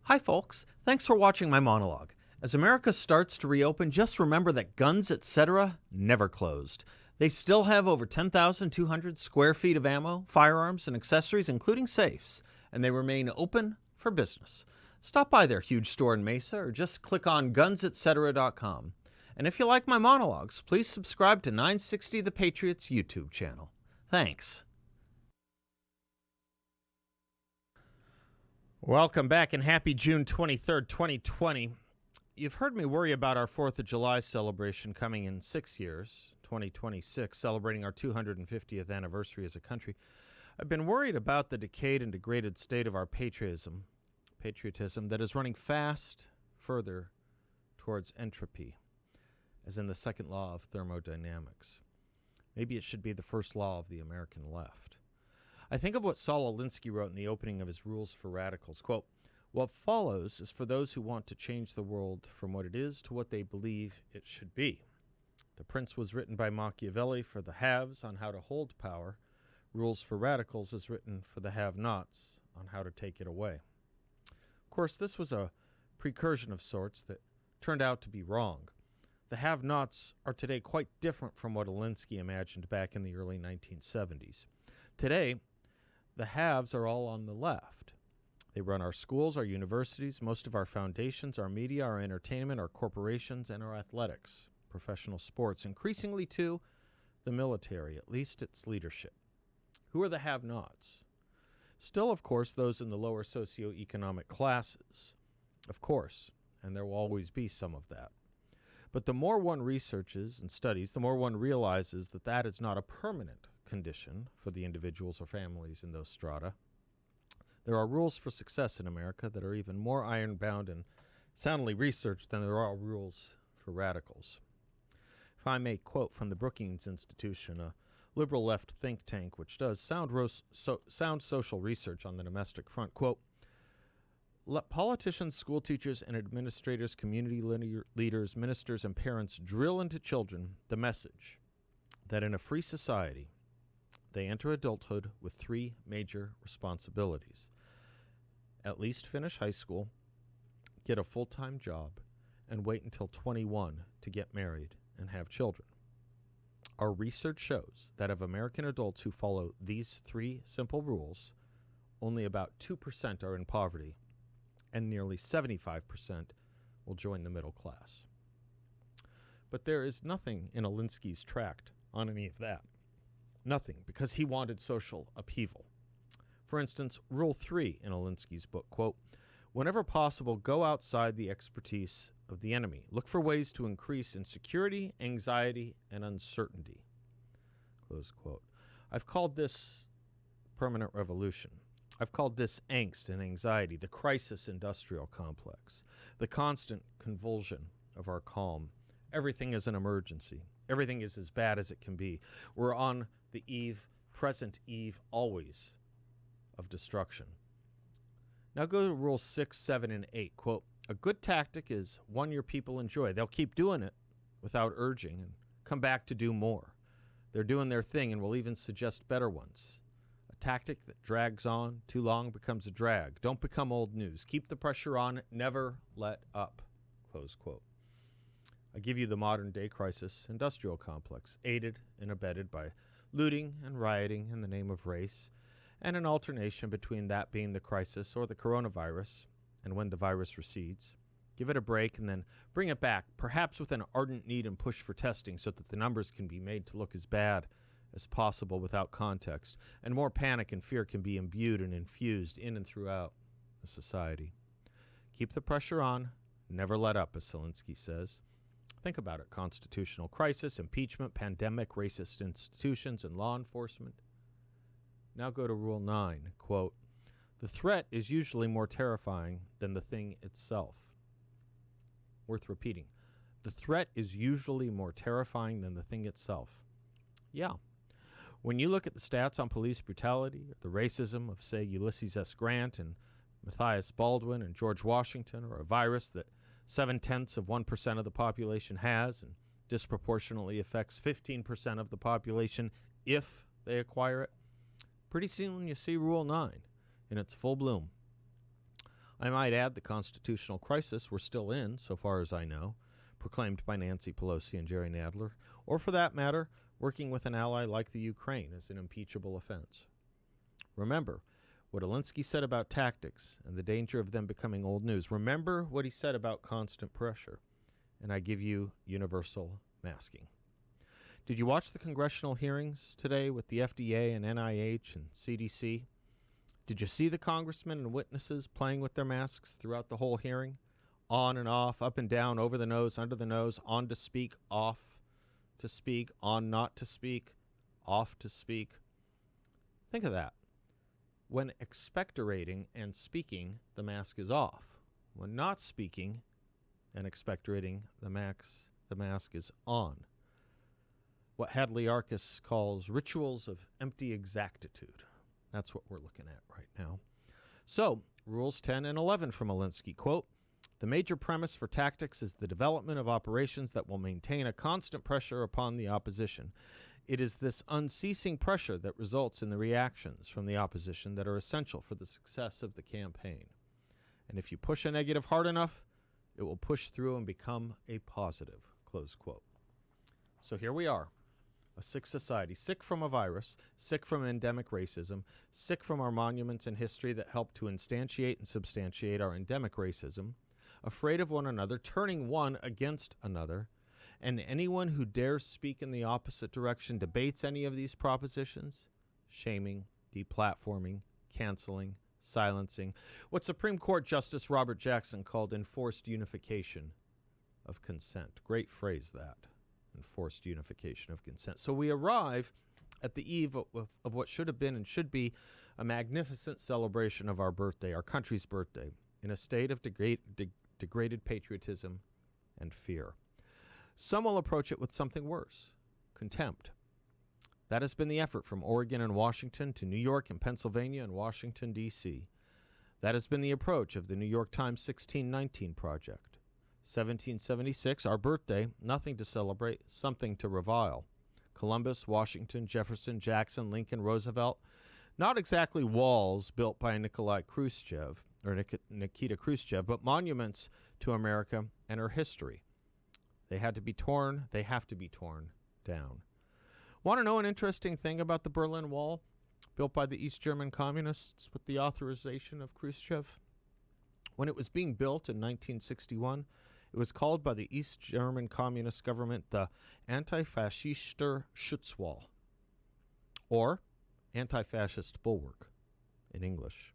Hi, folks. Thanks for watching my monologue. As America starts to reopen, just remember that guns, etc., never closed. They still have over 10,200 square feet of ammo, firearms, and accessories, including safes, and they remain open for business. Stop by their huge store in Mesa or just click on gunsetcetera.com. And if you like my monologues, please subscribe to 960 The Patriots YouTube channel. Thanks. Welcome back and happy June 23rd, 2020. You've heard me worry about our 4th of July celebration coming in 6 years, 2026, celebrating our 250th anniversary as a country. I've been worried about the decayed and degraded state of our patriotism that is running fast further towards entropy, as in the second law of thermodynamics. Maybe it should be the first law of the American left. I think of what Saul Alinsky wrote in the opening of his Rules for Radicals. Quote, "What follows is for those who want to change the world from what it is to what they believe it should be." The Prince was written by Machiavelli for the haves on how to hold power. Rules for Radicals is written for the have-nots on how to take it away. Of course, this was a precursion of sorts that turned out to be wrong. The have-nots are today quite different from what Alinsky imagined back in the early 1970s. Today, the haves are all on the left. They run our schools, our universities, most of our foundations, our media, our entertainment, our corporations, and our athletics, professional sports, increasingly, too, the military, at least its leadership. Who are the have-nots? Still, of course, those in the lower socioeconomic classes. Of course, and there will always be some of that. But the more one researches and studies, the more one realizes that that is not a permanent condition for the individuals or families in those strata. There are rules for success in America that are even more ironbound and soundly researched than there are rules for radicals. If I may quote from the Brookings Institution, a liberal left think tank which does sound social research on the domestic front, quote, "Let politicians, school teachers, and administrators, community leaders, ministers, and parents drill into children the message that in a free society, they enter adulthood with 3 major responsibilities. At least finish high school, get a full-time job, and wait until 21 to get married and have children. Our research shows that of American adults who follow these 3 simple rules, only about 2% are in poverty, and nearly 75% will join the middle class." But there is nothing in Alinsky's tract on any of that. Nothing, because he wanted social upheaval. For instance, Rule 3 in Alinsky's book, quote, "Whenever possible, go outside the expertise of the enemy. Look for ways to increase insecurity, anxiety, and uncertainty." Close quote. I've called this permanent revolution. I've called this angst and anxiety, the crisis industrial complex, the constant convulsion of our calm. Everything is an emergency. Everything is as bad as it can be. We're on the eve, present eve, always, of destruction. Now go to Rules 6, 7, and 8. Quote, "A good tactic is one your people enjoy. They'll keep doing it without urging and come back to do more. They're doing their thing and will even suggest better ones. A tactic that drags on too long becomes a drag. Don't become old news. Keep the pressure on. Never let up." Close quote. I give you the modern-day crisis industrial complex, aided and abetted by looting and rioting in the name of race, and an alternation between that being the crisis or the coronavirus, and when the virus recedes, give it a break and then bring it back, perhaps with an ardent need and push for testing so that the numbers can be made to look as bad as possible without context, and more panic and fear can be imbued and infused in and throughout the society. Keep the pressure on, never let up, as Alinsky says. Think about it. Constitutional crisis, impeachment, pandemic, racist institutions, and law enforcement. Now go to Rule 9. Quote, "The threat is usually more terrifying than the thing itself." Worth repeating. The threat is usually more terrifying than the thing itself. Yeah. When you look at the stats on police brutality, or the racism of, say, Ulysses S. Grant and Matthias Baldwin and George Washington, or a virus that 0.7% of the population has and disproportionately affects 15% of the population if they acquire it, pretty soon you see Rule 9 in its full bloom. I might add the constitutional crisis we're still in, so far as I know, proclaimed by Nancy Pelosi and Jerry Nadler, or for that matter, working with an ally like the Ukraine is an impeachable offense. Remember what Alinsky said about tactics and the danger of them becoming old news. Remember what he said about constant pressure. And I give you universal masking. Did you watch the congressional hearings today with the FDA and NIH and CDC? Did you see the congressmen and witnesses playing with their masks throughout the whole hearing? On and off, up and down, over the nose, under the nose, on to speak, off to speak, on not to speak, off to speak. Think of that. When expectorating and speaking, the mask is off. When not speaking and expectorating, the mask is on. What Hadley Arkus calls rituals of empty exactitude. That's what we're looking at right now. So, Rules 10 and 11 from Alinsky, quote, "The major premise for tactics is the development of operations that will maintain a constant pressure upon the opposition. It is this unceasing pressure that results in the reactions from the opposition that are essential for the success of the campaign. And if you push a negative hard enough, it will push through and become a positive," close quote. So here we are. A sick society, sick from a virus, sick from endemic racism, sick from our monuments and history that help to instantiate and substantiate our endemic racism, afraid of one another, turning one against another, and anyone who dares speak in the opposite direction debates any of these propositions, shaming, deplatforming, canceling, silencing, what Supreme Court Justice Robert Jackson called enforced unification of consent. Great phrase, that. Enforced unification of consent. So we arrive at the eve of what should have been and should be a magnificent celebration of our birthday, our country's birthday, in a state of degraded patriotism and fear. Some will approach it with something worse, contempt. That has been the effort from Oregon and Washington to New York and Pennsylvania and Washington, D.C. That has been the approach of the New York Times 1619 Project. 1776, our birthday, nothing to celebrate, something to revile. Columbus, Washington, Jefferson, Jackson, Lincoln, Roosevelt, not exactly walls built by Nikita Khrushchev, but monuments to America and her history. They have to be torn down. Want to know an interesting thing about the Berlin Wall, built by the East German communists with the authorization of Khrushchev? When it was being built in 1961, it was called by the East German Communist government the Antifaschischer Schutzwall, or Anti-Fascist Bulwark in English.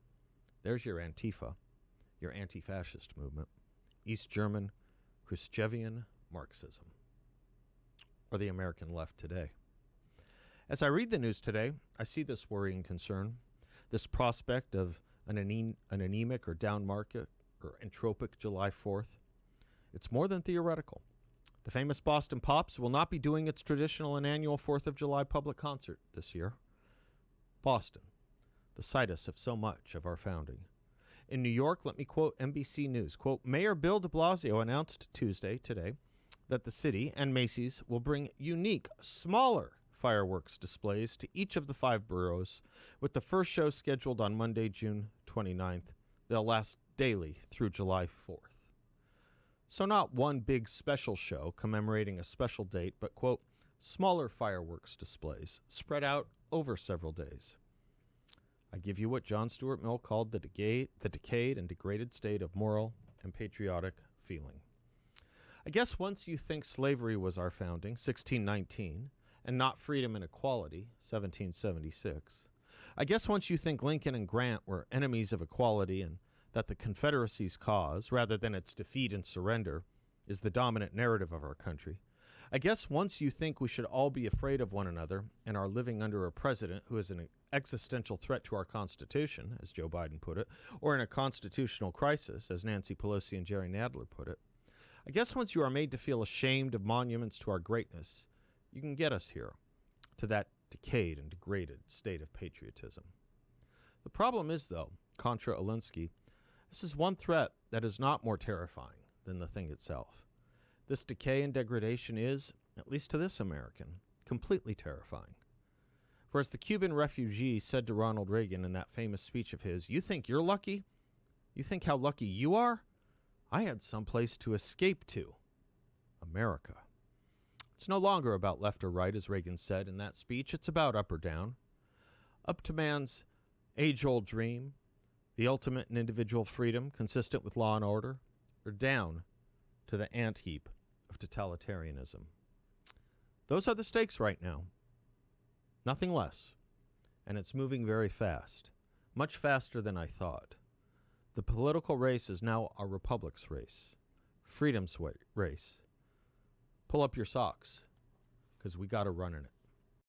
There's your Antifa, your anti-fascist movement, East German Khrushchevian Marxism, or the American left today. As I read the news today, I see this worrying concern, this prospect of an anemic or down market or entropic July 4th. It's more than theoretical. The famous Boston Pops will not be doing its traditional and annual 4th of July public concert this year. Boston, the situs of so much of our founding. In New York, let me quote NBC News. Quote, "Mayor Bill de Blasio announced today, that the city and Macy's will bring unique, smaller fireworks displays to each of the 5 boroughs, with the first show scheduled on Monday, June 29th. They'll last daily through July 4th. So not one big special show commemorating a special date, but, quote, smaller fireworks displays spread out over several days. I give you what John Stuart Mill called the decayed and degraded state of moral and patriotic feeling. I guess once you think slavery was our founding, 1619, and not freedom and equality, 1776, I guess once you think Lincoln and Grant were enemies of equality and that the Confederacy's cause, rather than its defeat and surrender, is the dominant narrative of our country, I guess once you think we should all be afraid of one another and are living under a president who is an existential threat to our Constitution, as Joe Biden put it, or in a constitutional crisis, as Nancy Pelosi and Jerry Nadler put it, I guess once you are made to feel ashamed of monuments to our greatness, you can get us here, to that decayed and degraded state of patriotism. The problem is, though, contra Alinsky, this is one threat that is not more terrifying than the thing itself. This decay and degradation is, at least to this American, completely terrifying. For as the Cuban refugee said to Ronald Reagan in that famous speech of his, "You think you're lucky? You think how lucky you are? I had someplace to escape to. America. It's no longer about left or right, as Reagan said in that speech. It's about up or down. Up to man's age-old dream, the ultimate in individual freedom, consistent with law and order, or down to the ant heap of totalitarianism. Those are the stakes right now. Nothing less. And it's moving very fast. Much faster than I thought. The political race is now a republic's race. Freedom's race. Pull up your socks, because we got to run in it.